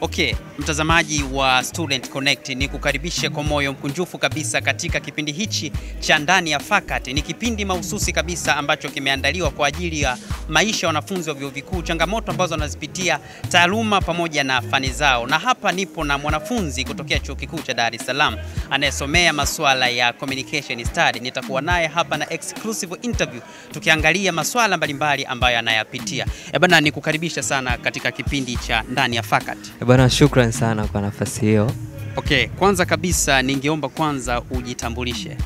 Okay, mtazamaji wa Student Connect, ni kukaribishe kwa moyo mkunjufu kabisa katika kipindi hichi cha ndani ya Faculty. Ni kipindi mahususi kabisa ambacho kimeandaliwa kwa ajili ya maisha ya wanafunzi wa vyuo vikuu, changamoto ambazo wanazipitia, taaluma pamoja na fani zao. Na hapa nipo na mwanafunzi kutokea Chuo Kikuu cha Dar es Salaam anayesomea masuala ya Communication Study. Nitakuwa naye hapa na exclusive interview tukiangalia masuala mbalimbali ambayo anayapitia. Bwana, nikukaribisha sana katika kipindi cha ndani ya Faculty. Bwana, shukrani sana kwa nafasi hiyo. Okay, kwanza kabisa ningeomba kwanza ujitambulishe.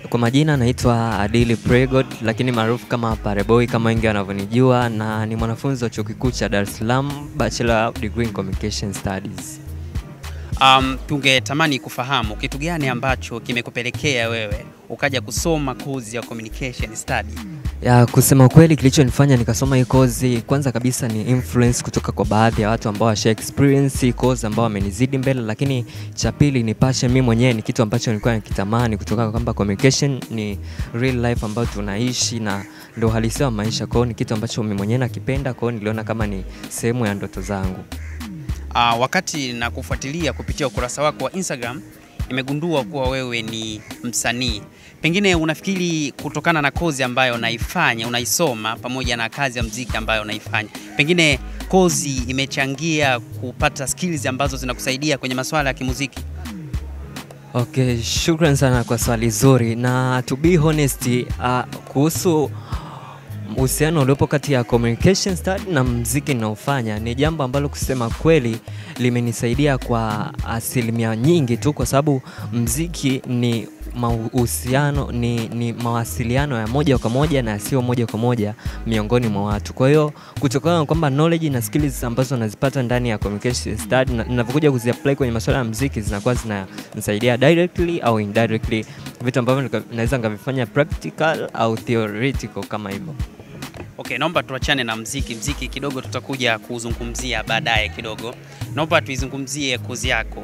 Kwa majina naitwa Adili Pregod, lakini maarufu kama Pareboy kama wengi wanavyonijua, na ni mwanafunzi wa Chuo Kikuu cha Dar es Salaam, Bachelor Degree in Communication Studies. Tungetamani kufahamu kitu gani ambacho kimekupelekea wewe ukaja kusoma kozi ya Communication Study? Ya kusema kweli, kilichonifanya nikasoma hii kozi kwanza kabisa ni influence kutoka kwa baadhi ya watu ambao washa experience hii kozi ambao wamenizidi mbele, lakini cha pili ni passion mimi mwenyewe, ni kitu ambacho nilikuwa nakitamani kutoka kwamba communication ni real life ambayo tunaishi na ndio halisia wa maisha. Kwa hiyo ni kitu ambacho mimi mwenyewe nakipenda, kwa hiyo niliona kama ni sehemu ya ndoto zangu. Wakati na kufuatilia kupitia ukurasa wako wa Instagram, nimegundua kuwa wewe ni msanii. Pengine unafikiri kutokana na kozi ambayo unaisoma pamoja na kazi ya muziki ambayo unaifanya, pengine kozi imechangia kupata skills ambazo zinakusaidia kwenye masuala ya kimuziki? Okay, shukrani sana kwa swali zuri, na to be honest, kuhusu uhusiano uliopo kati ya communication study na muziki ninaofanya ni jambo ambalo kusema kweli limenisaidia kwa asilimia nyingi tu, kwa sababu muziki ni mahusiano, ni mawasiliano ya moja kwa moja na sio moja kwa moja miongoni mwa watu. Kwa hiyo kutokana na kwamba knowledge na skills ambazo nazipata ndani ya communication study ninapokuja kuziapply kwenye masuala ya muziki zinakuwa zinanisaidia directly au indirectly, vitu ambavyo naweza ngavifanya practical au theoretical kama hivyo. Okay, naomba tuachane na muziki kidogo, tutakuja kuzungumzia baadaye kidogo. Naomba tuizungumzie kozi yako.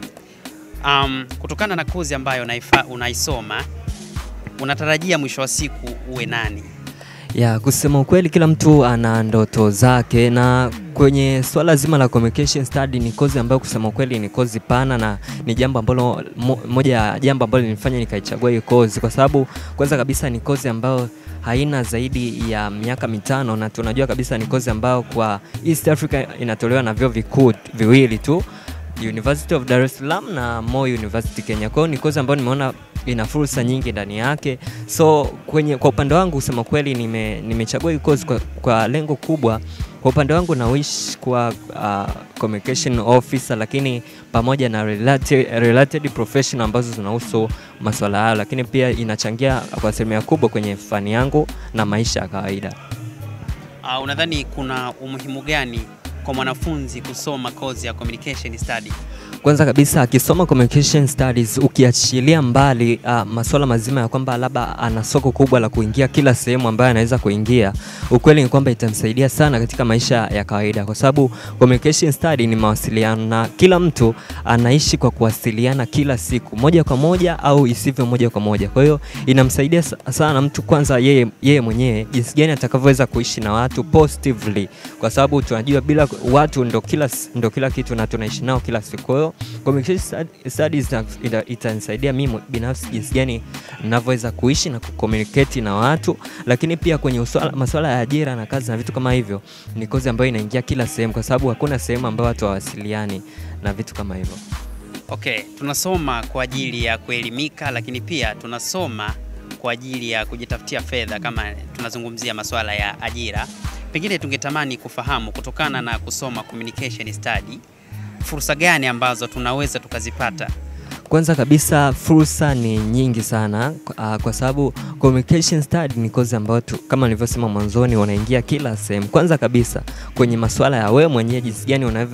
Kutokana na kozi ambayo unaisoma, unatarajia mwisho wa siku uwe nani? Ya kusema ukweli, kila mtu ana ndoto zake, na kwenye swala zima la communication study ni kozi ambayo kusema ukweli ni kozi pana, na ni jambo ambalo moja ya jambo ambalo linifanya nikaichagua hii kozi, kwa sababu kwanza kabisa ni kozi ambayo haina zaidi ya miaka 5, na tunajua kabisa ni kozi ambayo kwa East Africa inatolewa na vyuo vikuu viwili tu, University of Dar es Salaam na Moi University Kenya. Kwa hiyo ni kozi ambayo nimeona ina fursa nyingi ndani yake. So kwa upande wangu kusema kweli nimechagua hii kozi kwa lengo kubwa. Kwa upande wangu na wish kwa communication officer, lakini pamoja na related professional ambazo zinahusu masuala hayo, lakini pia inachangia kwa asilimia kubwa kwenye fani yangu na maisha ya kawaida. Unadhani kuna umuhimu gani kwa mwanafunzi kusoma kozi ya Communication Study? Kwanza kabisa akisoma Communication Studies, ukiachilia mbali masuala mazima ya kwamba labda ana soko kubwa la kuingia kila sehemu ambayo anaweza kuingia, ukweli ni kwamba itamsaidia sana katika maisha ya kawaida, kwa sababu Communication Study ni mawasiliano na kila mtu anaishi kwa kuwasiliana kila siku moja kwa moja au isivyo moja kwa moja. Kwa hiyo inamsaidia sana mtu kwanza yeye mwenyewe jinsi gani atakavyoweza kuishi na watu positively, kwa sababu tunajua bila watu ndo kila kitu na tunaishi nao kila siku. Kwa hiyo Communication Studies itanisaidia mimi binafsi jinsi gani ninavyoweza kuishi na kucommunicate na watu, lakini pia kwenye masuala ya ajira na kazi na vitu kama hivyo ni kozi ambayo inaingia kila sehemu, kwa sababu hakuna sehemu ambayo watu hawasiliani na vitu kama hivyo. Okay, tunasoma kwa ajili ya kuelimika, lakini pia tunasoma kwa ajili ya kujitafutia fedha kama tunazungumzia masuala ya ajira. Pengine tungetamani kufahamu kutokana na kusoma Communication Study, fursa gani ambazo tunaweza tukazipata? Kwanza kabisa fursa ni nyingi sana, kwa sababu Communication Study ni kozi ambayo kama nilivyosema mwanzoni unaingia kila sehemu. Kwanza kabisa kwenye masuala ya wewe mwenyewe jinsi gani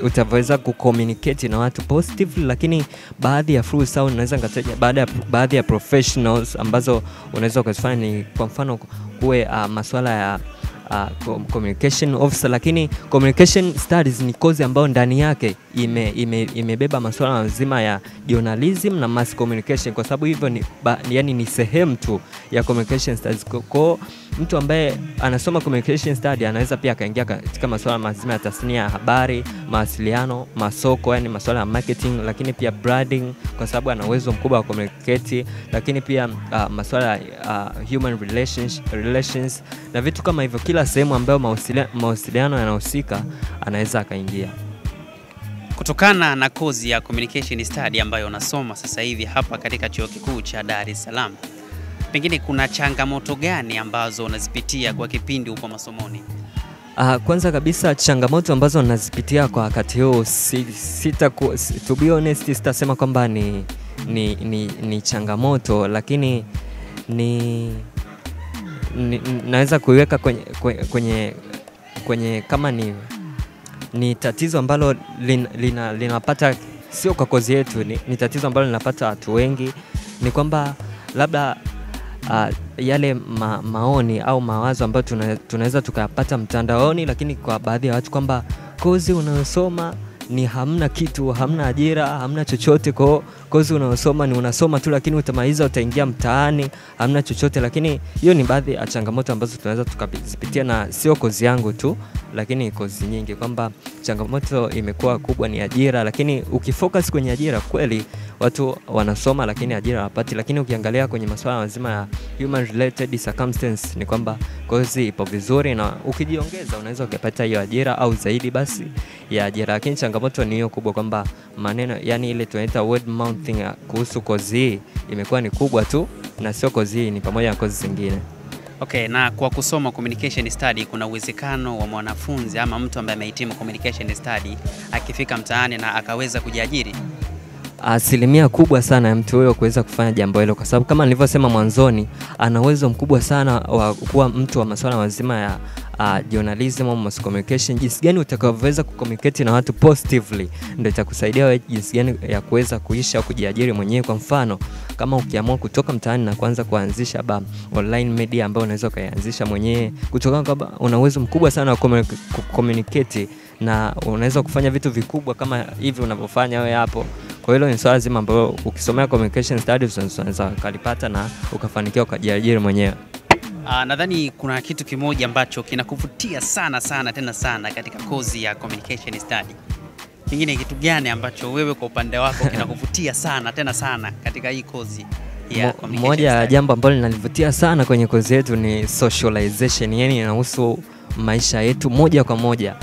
utaweza kucommunicate na watu positively, lakini baadhi ya fursa au unaweza ngataja baadhi ya professionals ambazo unaweza kuzifanya ni kwa mfano kuwe masuala ya communication officer, lakini communication studies ni kozi ambayo ndani yake imebeba masuala mazima ya journalism na mass communication, kwa sababu hivyo ni sehemu tu ya communication studies. Kwa mtu ambaye anasoma communication study anaweza pia akaingia katika masuala mazima ya tasnia ya habari, mawasiliano, masoko, yani masuala ya marketing, lakini pia branding kwa sababu ana uwezo mkubwa wa communicate, lakini pia masuala ya human relations na vitu kama hivyo. Kila sehemu ambayo mawasiliano yanahusika anaweza akaingia. Kutokana na kozi ya communication study ambayo unasoma sasa hivi hapa katika Chuo Kikuu cha Dar es Salaam, pengine kuna changamoto gani ambazo unazipitia kwa kipindi upo masomoni? Kwanza kabisa changamoto ambazo nazipitia kwa wakati huu to be honest sitasema kwamba ni changamoto, lakini naweza kuiweka kwenye kama ni tatizo ambalo linapata sio kwa kozi yetu, ni tatizo ambalo linapata watu wengi. Ni kwamba labda yale maoni au mawazo ambayo tunaweza tukapata mtandaoni, lakini kwa baadhi ya watu kwamba kozi unayosoma ni hamna kitu, hamna ajira, hamna chochote. Kwa kozi unayosoma ni unasoma tu, lakini utamaliza utaingia mtaani, hamna chochote. Lakini hiyo ni baadhi ya changamoto ambazo tunaweza tukazipitia, na sio kozi yangu tu, lakini kozi nyingi, kwamba changamoto imekuwa kubwa ni ajira. Lakini ukifocus kwenye ajira, kweli watu wanasoma lakini ajira hawapati. Lakini ukiangalia kwenye masuala mazima ya human related circumstances ni kwamba kozi ipo vizuri, na ukijiongeza unaweza ukapata hiyo ajira au zaidi basi ya ajira. Lakini changamoto ni hiyo kubwa, kwamba maneno, yani ile tunaita word mouthing kuhusu kozi hii imekuwa ni kubwa tu, na sio kozi hii, ni pamoja na kozi zingine. Okay, na kwa kusoma communication study kuna uwezekano wa mwanafunzi ama mtu ambaye amehitimu communication study akifika mtaani na akaweza kujiajiri? Asilimia kubwa sana ya mtu huyo kuweza kufanya jambo hilo, kwa sababu kama nilivyosema mwanzoni, ana uwezo mkubwa sana wa kuwa mtu wa masuala mazima ya journalism au mass communication. Jinsi gani utakavyoweza kucommunicate na watu positively ndio itakusaidia wewe jinsi gani ya kuweza kuishi au kujiajiri mwenyewe. Kwa mfano, kama ukiamua kutoka mtaani na kuanza kuanzisha online media ambayo unaweza kuanzisha mwenyewe, kutokana kwamba una uwezo mkubwa sana wa communicate na unaweza kufanya vitu vikubwa kama hivi unavyofanya wewe hapo. Kwa hiyo ni swala zima ambalo ukisomea communication studies unaweza kulipata na ukafanikiwa kujiajiri mwenyewe. Nadhani kuna kitu kimoja ambacho kinakuvutia sana tena sana katika kozi ya communication study. Pengine kitu gani ambacho wewe kwa upande wako kinakuvutia sana tena sana katika hii kozi ya communication? Moja ya jambo ambalo linanivutia sana kwenye kozi yetu ni socialization, yani inahusu maisha yetu moja kwa moja.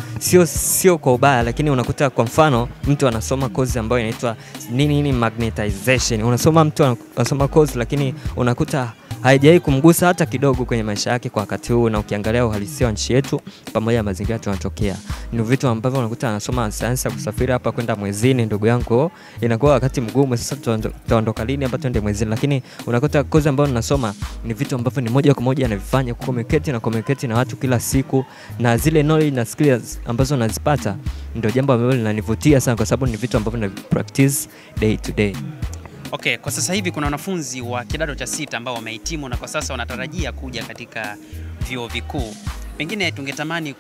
Sio kwa ubaya, lakini unakuta kwa mfano mtu anasoma kozi ambayo inaitwa nini magnetization. Unasoma mtu anasoma kozi, lakini unakuta haijai kumgusa hata kidogo kwenye maisha yake kwa wakati huu. Na ukiangalia uhalisia wa nchi yetu pamoja na mazingira tunatokea, ni vitu ambavyo unakuta anasoma sayansi ya kusafiri hapa kwenda mwezini, ndugu yangu, inakuwa wakati mgumu. Sasa tutaondoka lini hapa twende mwezini? Lakini unakuta kozi ambayo ninasoma ni vitu ambavyo ni moja kwa moja anavifanya, communicate na watu kila siku, na zile knowledge na skills ambazo nazipata ndio jambo ambalo linanivutia sana, kwa sababu ni vitu ambavyo na practice day to day. Okay, kwa sasa hivi kuna wanafunzi wa kidato cha 6 ambao wamehitimu na kwa sasa wanatarajia kuja katika vyuo vikuu. Pengine tungetamani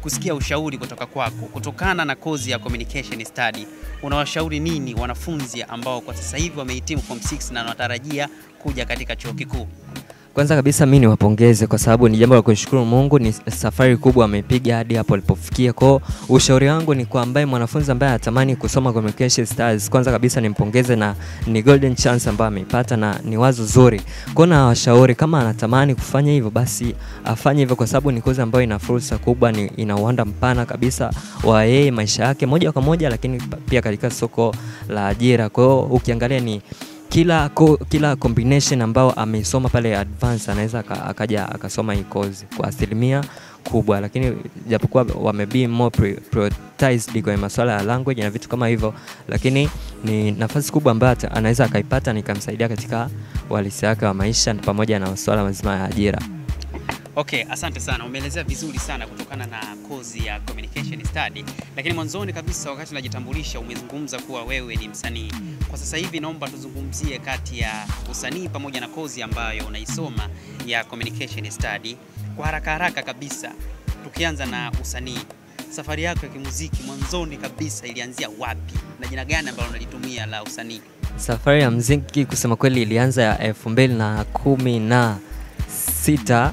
kusikia ushauri kutoka kwako kutokana na kozi ya communication study. Unawashauri nini wanafunzi ambao kwa sasa hivi wamehitimu form 6 na wanatarajia kuja katika chuo kikuu? Kwanza kabisa mimi niwapongeze kwa sababu ni jambo la kushukuru Mungu, ni safari kubwa amepiga hadi hapo alipofikia. Kwa ushauri wangu ni kwa ambaye mwanafunzi ambaye anatamani kusoma communication studies, kwanza kabisa nimpongeze, na ni golden chance ambayo ameipata na ni wazo zuri. Kwa na washauri kama anatamani kufanya hivyo basi afanye hivyo, kwa sababu ni kozi ambayo ina fursa kubwa, ina uwanda mpana kabisa wa yeye maisha yake moja kwa moja, lakini pia katika soko la ajira. Kwa hiyo ukiangalia ni kila combination ambao ameisoma pale advance anaweza akaja akasoma hii course kwa asilimia kubwa. Lakini japokuwa wamebe more prioritized kwa masuala ya language na vitu kama hivyo, lakini ni nafasi kubwa ambayo anaweza akaipata nikamsaidia katika uhalisia wake wa maisha pamoja na masuala mazima ya ajira. Okay, asante sana. Umeelezea vizuri sana kutokana na kozi ya communication study. Lakini mwanzoni kabisa wakati unajitambulisha umezungumza kuwa wewe ni msanii. Kwa sasa hivi naomba tuzungumzie kati ya usanii pamoja na kozi ambayo unaisoma ya communication study. kwa haraka haraka kabisa, tukianza na usanii, safari yako ya kimuziki mwanzoni kabisa ilianzia wapi na jina gani ambalo unalitumia la usanii? Safari ya muziki kusema kweli ilianza ya 2016.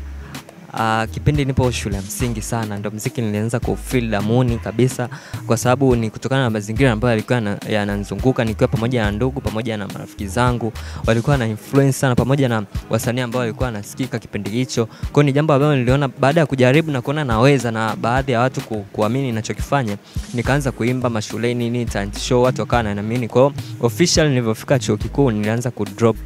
Kipindi nipo shule ya msingi sana ndo muziki nilianza kufeel damuni kabisa, kwa sababu ni kutokana na mazingira ambayo yalikuwa yananizunguka nikiwa pamoja na ndugu pamoja na marafiki zangu, walikuwa na influence sana pamoja na wasanii ambao walikuwa nasikika kipindi hicho. Kwa ni jambo ambalo niliona baada ya kujaribu na kuona naweza, na baadhi ya watu kuamini ninachokifanya, nikaanza kuimba mashuleni ni talent show, watu wakawa wananiamini. Kwa official nilipofika chuo kikuu nilianza kudrop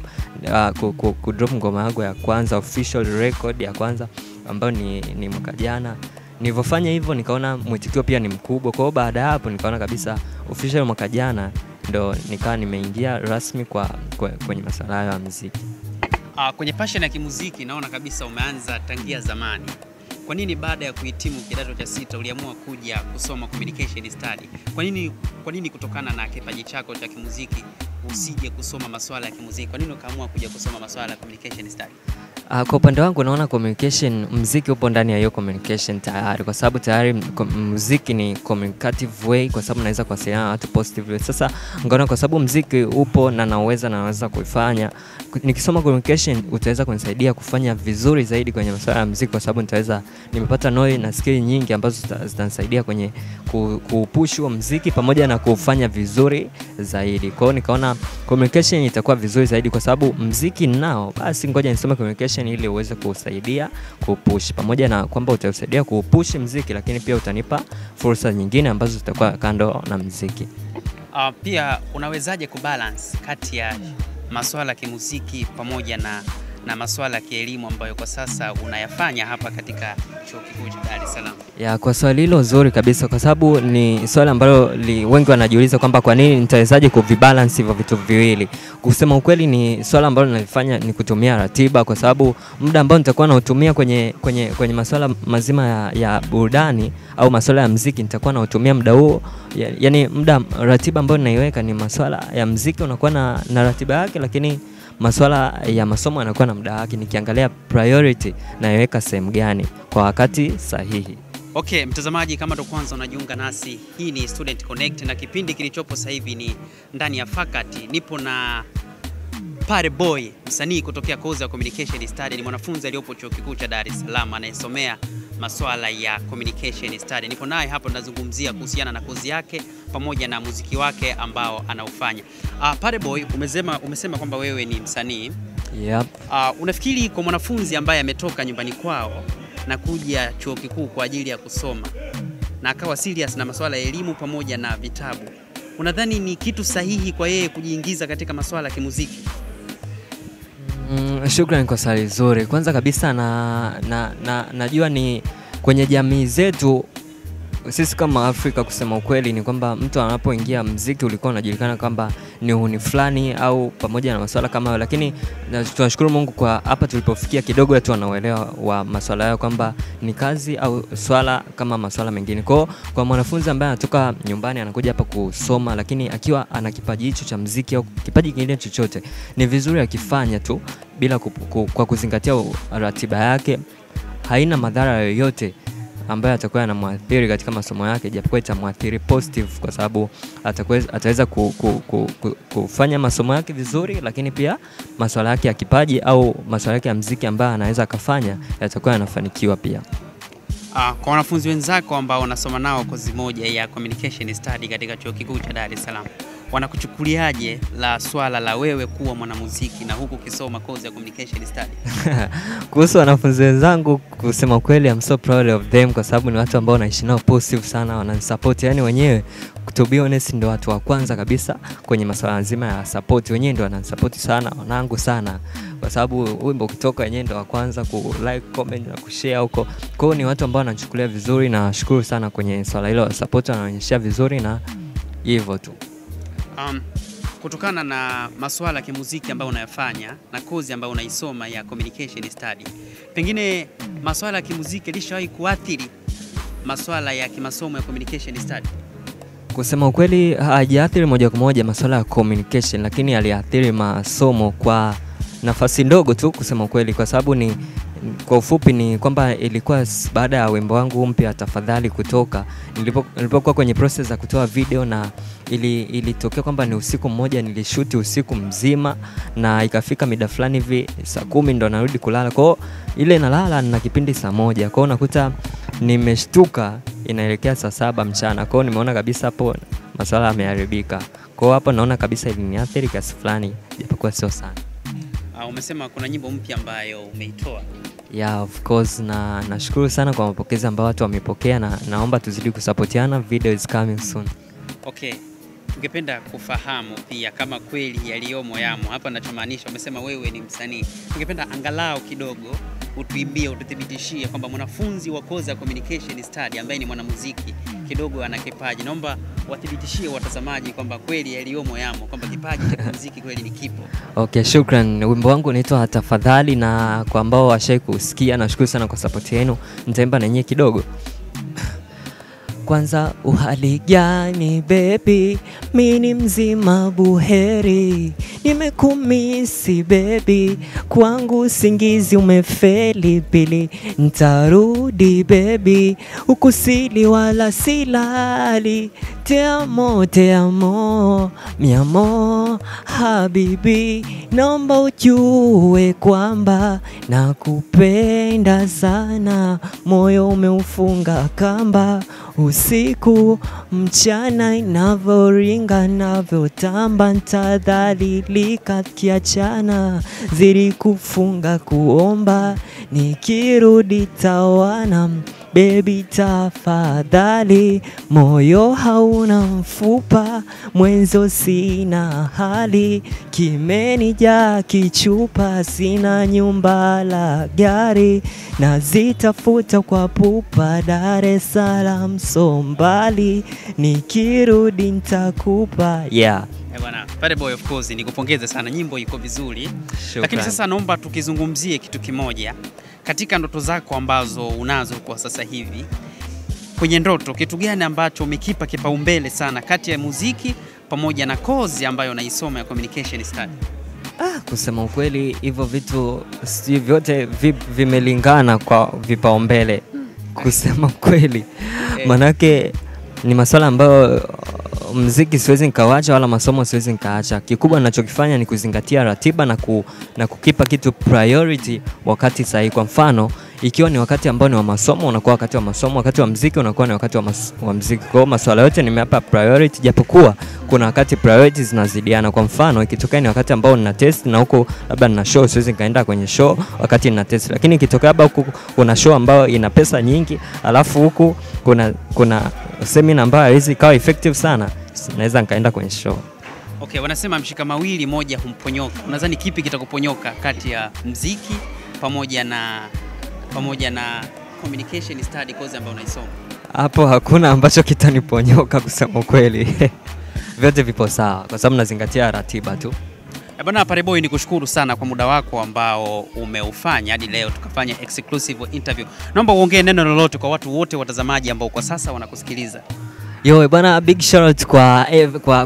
ngoma yangu ya kwanza, official record ya kwanza ambayo ni mwaka jana. Nilipofanya hivyo nikaona mwitikio pia ni mkubwa. Kwa hiyo baada ya hapo nikaona kabisa official mwaka jana ndo nikawa nimeingia rasmi kwenye masuala ya muziki. Kwenye passion ya kimuziki naona kabisa umeanza tangia zamani. Kwa nini baada ya kuhitimu kidato cha 6 uliamua kuja kusoma communication study? Kwa nini kutokana na kipaji chako cha kimuziki usije kusoma masuala ya kimuziki? Kwa nini ukaamua kuja kusoma masuala ya communication study? Kwa upande wangu naona communication, muziki upo ndani ya hiyo communication tayari, kwa sababu tayari muziki ni communicative way, kwa sababu naweza kuwasiliana na watu positively. Sasa ngaona kwa sababu muziki upo na naweza kuifanya, nikisoma communication utaweza kunisaidia kufanya vizuri zaidi kwenye masuala ya muziki, kwa sababu nimepata knowledge na skill nyingi ambazo zitanisaidia kwenye kupush huo muziki pamoja na kufanya vizuri zaidi. Kwa hiyo nikaona communication itakuwa vizuri zaidi, kwa sababu muziki nao basi ngoja nisome communication ili uweze kusaidia kupush, pamoja na kwamba utasaidia kupush muziki, lakini pia utanipa fursa nyingine ambazo zitakuwa kando na muziki. Pia unawezaje kubalance kati ya masuala ya kimuziki pamoja na masuala ya kielimu ambayo kwa sasa unayafanya hapa katika Chuo Kikuu cha Dar es Salaam? Kwa swali hilo zuri kabisa, kwa sababu ni swali ambalo wengi wanajiuliza kwamba kwa nini nitawezaje kuvibalance hivyo vitu viwili. Kusema ukweli ni swali ambalo nalifanya ni kutumia ratiba, kwa sababu muda ambao nitakuwa nautumia kwenye masuala mazima ya burudani au masuala ya muziki nitakuwa nautumia muda huo. Yani ratiba ambayo ninaiweka ni masuala ya muziki unakuwa na ratiba yake, lakini masuala ya masomo yanakuwa na muda wake, nikiangalia priority naiweka sehemu gani kwa wakati sahihi. Okay, mtazamaji, kama ndo kwanza unajiunga nasi, hii ni Student Connect na kipindi kilichopo sasa hivi ni ndani ya Fakati. Nipo na Pareboy, msanii kutokea kozi ya communication study, ni mwanafunzi aliyopo Chuo Kikuu cha Dar es Salaam anayesomea masuala ya communication study. Nipo naye hapo tunazungumzia kuhusiana na kozi yake pamoja na muziki wake ambao anaufanya. Pareboy, umesema kwamba wewe ni msanii. Yep. Unafikiri kwa mwanafunzi ambaye ametoka nyumbani kwao na kuja chuo kikuu kwa ajili ya kusoma na akawa serious na masuala ya elimu pamoja na vitabu, unadhani ni kitu sahihi kwa yeye kujiingiza katika masuala ya kimuziki? Shukrani kwa swali zuri. Kwanza kabisa najua ni kwenye jamii zetu sisi kama Afrika, kusema ukweli ni kwamba mtu anapoingia muziki ulikuwa unajulikana kwamba ni uhuni fulani au pamoja na masuala kama hayo, lakini tunashukuru Mungu kwa hapa tulipofikia kidogo watu wanaelewa wa masuala yao kwamba ni kazi au swala kama masuala mengine. Kwa mwanafunzi ambaye anatoka nyumbani anakuja hapa kusoma, lakini akiwa ana kipaji hicho cha muziki au kipaji kingine chochote, ni vizuri akifanya tu bila kwa kuzingatia ratiba yake. Haina madhara yoyote ambaye atakuwa yanamwathiri katika masomo yake, japokuwa itamwathiri positive, kwa sababu ataweza kufanya masomo yake vizuri, lakini pia masuala yake ya kipaji au masuala yake ya muziki ambayo anaweza akafanya yatakuwa yanafanikiwa pia. Kwa wanafunzi wenzako ambao wanasoma nao kozi moja ya communication study katika Chuo Kikuu cha Dar es Salaam, wanakuchukuliaje la swala la wewe kuwa mwanamuziki na huku ukisoma kozi ya communication study? Kuhusu wanafunzi wenzangu, kusema kweli I'm so proud of them, kwa sababu ni watu ambao naishi nao positive sana, wananisupport. Yani wenyewe to be honest ndio watu wa kwanza kabisa kwenye masuala nzima ya support. Wenyewe ndio wananisupport sana, wanangu sana, kwa sababu wimbo ukitoka wenyewe ndio wa kwanza ku like, comment na kushare huko. Kwa hiyo ni watu ambao wanachukulia vizuri, na nashukuru sana kwenye swala hilo, support wanaonyesha vizuri na hivyo tu. Kutokana na masuala ya kimuziki ambayo unayafanya na kozi ambayo unaisoma ya communication study, pengine masuala ya kimuziki ilishawahi kuathiri masuala ya kimasomo ya communication study? Kusema ukweli hajaathiri moja kwa moja masuala ya communication, lakini aliathiri masomo kwa nafasi ndogo tu, kusema ukweli, kwa sababu kwa ufupi ni kwamba ilikuwa baada ya wimbo wangu mpya Tafadhali kutoka, nilipokuwa kwenye process za kutoa video, na ilitokea kwamba ni usiku mmoja nilishoot usiku mzima, na ikafika mida fulani hivi saa 10 ndo narudi kulala. Kwa hiyo ile nalala na kipindi saa 1, kwa hiyo nakuta nimeshtuka inaelekea saa 7 mchana. Kwa hiyo nimeona kabisa hapo masuala yameharibika. Kwa hiyo hapo naona kabisa iliniathiri kiasi fulani, japokuwa sio sana. Umesema kuna nyimbo mpya ambayo umeitoa. Yeah, of course, na nashukuru sana kwa mapokezi ambayo watu wamepokea, na naomba tuzidi kusapotiana. Video is coming soon. Okay. Tungependa kufahamu pia kama kweli yaliyomo yamo. Hapa ninachomaanisha, umesema wewe ni msanii. Tungependa angalau kidogo utuimbie, ututhibitishie kwamba mwanafunzi wa kozi ya communication study ambaye ni mwanamuziki kidogo ana kipaji. Naomba wathibitishie watazamaji kwamba kweli yaliyomo yamo, kwamba kipaji cha muziki kweli ni kipo. Okay, shukran. Wimbo wangu unaitwa Tafadhali, na kwa ambao washai kusikia, nashukuru sana kwa support yenu. Nitaimba na nyie kidogo. Kwanza, uhali gani baby, mimi mzima buheri, nimekumisi baby, kwangu usingizi umefeli. Pili, ntarudi baby, ukusili wala silali, te amo, mi amor, habibi, naomba ujue kwamba nakupenda sana, moyo umeufunga kamba, usiku mchana inavyoringa navyotamba, ntadhalilika kiachana, zili kufunga kuomba, nikirudi tawana. Baby tafadhali, moyo hauna mfupa, mwenzo sina hali, kimenijaa kichupa, sina nyumba la gari, nazitafuta kwa pupa, Dar es Salaam so mbali, nikirudi nitakupa. Yeah. Bwana, Pare Boy, of course nikupongeze sana, nyimbo iko vizuri. Lakini sasa naomba tukizungumzie kitu kimoja. Katika ndoto zako ambazo unazo kwa sasa hivi, kwenye ndoto kitu gani ambacho umekipa kipaumbele sana kati ya muziki pamoja na kozi ambayo unaisoma ya communication study? Kusema ukweli hivyo vitu vyote vimelingana kwa vipaumbele. Kusema ukweli. Manake ni masuala ambayo muziki siwezi nikaacha wala masomo siwezi nikaacha. Kikubwa ninachokifanya ni kuzingatia ratiba na kukipa kitu priority wakati sahihi. Kwa mfano, ikiwa ni wakati ambao ni wa masomo, unakuwa wakati wa masomo, wakati wa muziki unakuwa ni wakati wa muziki. Kwa masuala yote nimeyapa priority, japokuwa kuna wakati priorities zinazidiana. Kwa mfano, ikitokea ni wakati ambao nina test na huko labda nina show, siwezi nikaenda kwenye show wakati nina test. Lakini ikitokea labda huko kuna show ambayo ina pesa nyingi, alafu huko kuna seminar ambayo haiwezi kawa effective sana, naweza nikaenda kwenye show. Okay, wanasema mshika mawili moja humponyoka. Unadhani kipi kitakuponyoka kati ya muziki pamoja na communication study course ambayo unaisoma? Hapo hakuna ambacho kitaniponyoka kusema kweli. Vyote vipo sawa kwa sababu nazingatia ratiba tu. Bwana Pare Boy, nikushukuru sana kwa muda wako ambao umeufanya hadi leo tukafanya exclusive interview. Naomba uongee neno lolote kwa watu wote watazamaji ambao kwa sasa wanakusikiliza. Yo bwana, big shout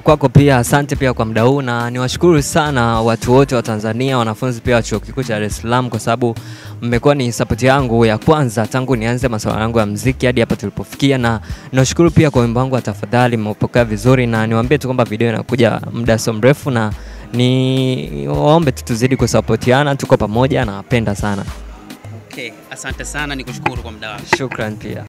kwako pia, asante pia kwa muda huu, na niwashukuru sana watu wote wa Tanzania, wanafunzi pia wa Chuo Kikuu cha Dar es Salaam, kwa sababu mmekuwa ni support yangu ya kwanza tangu nianze masuala yangu ya muziki hadi hapa tulipofikia, na niwashukuru pia kwa wimbo wangu wa Tafadhali, mmepokea vizuri, na niwaambie tu kwamba video inakuja muda so mrefu, na ni waombe tuzidi kusupportiana, tuko pamoja, na napenda sana. Okay, asante sana, nikushukuru kwa muda wako. Shukran pia.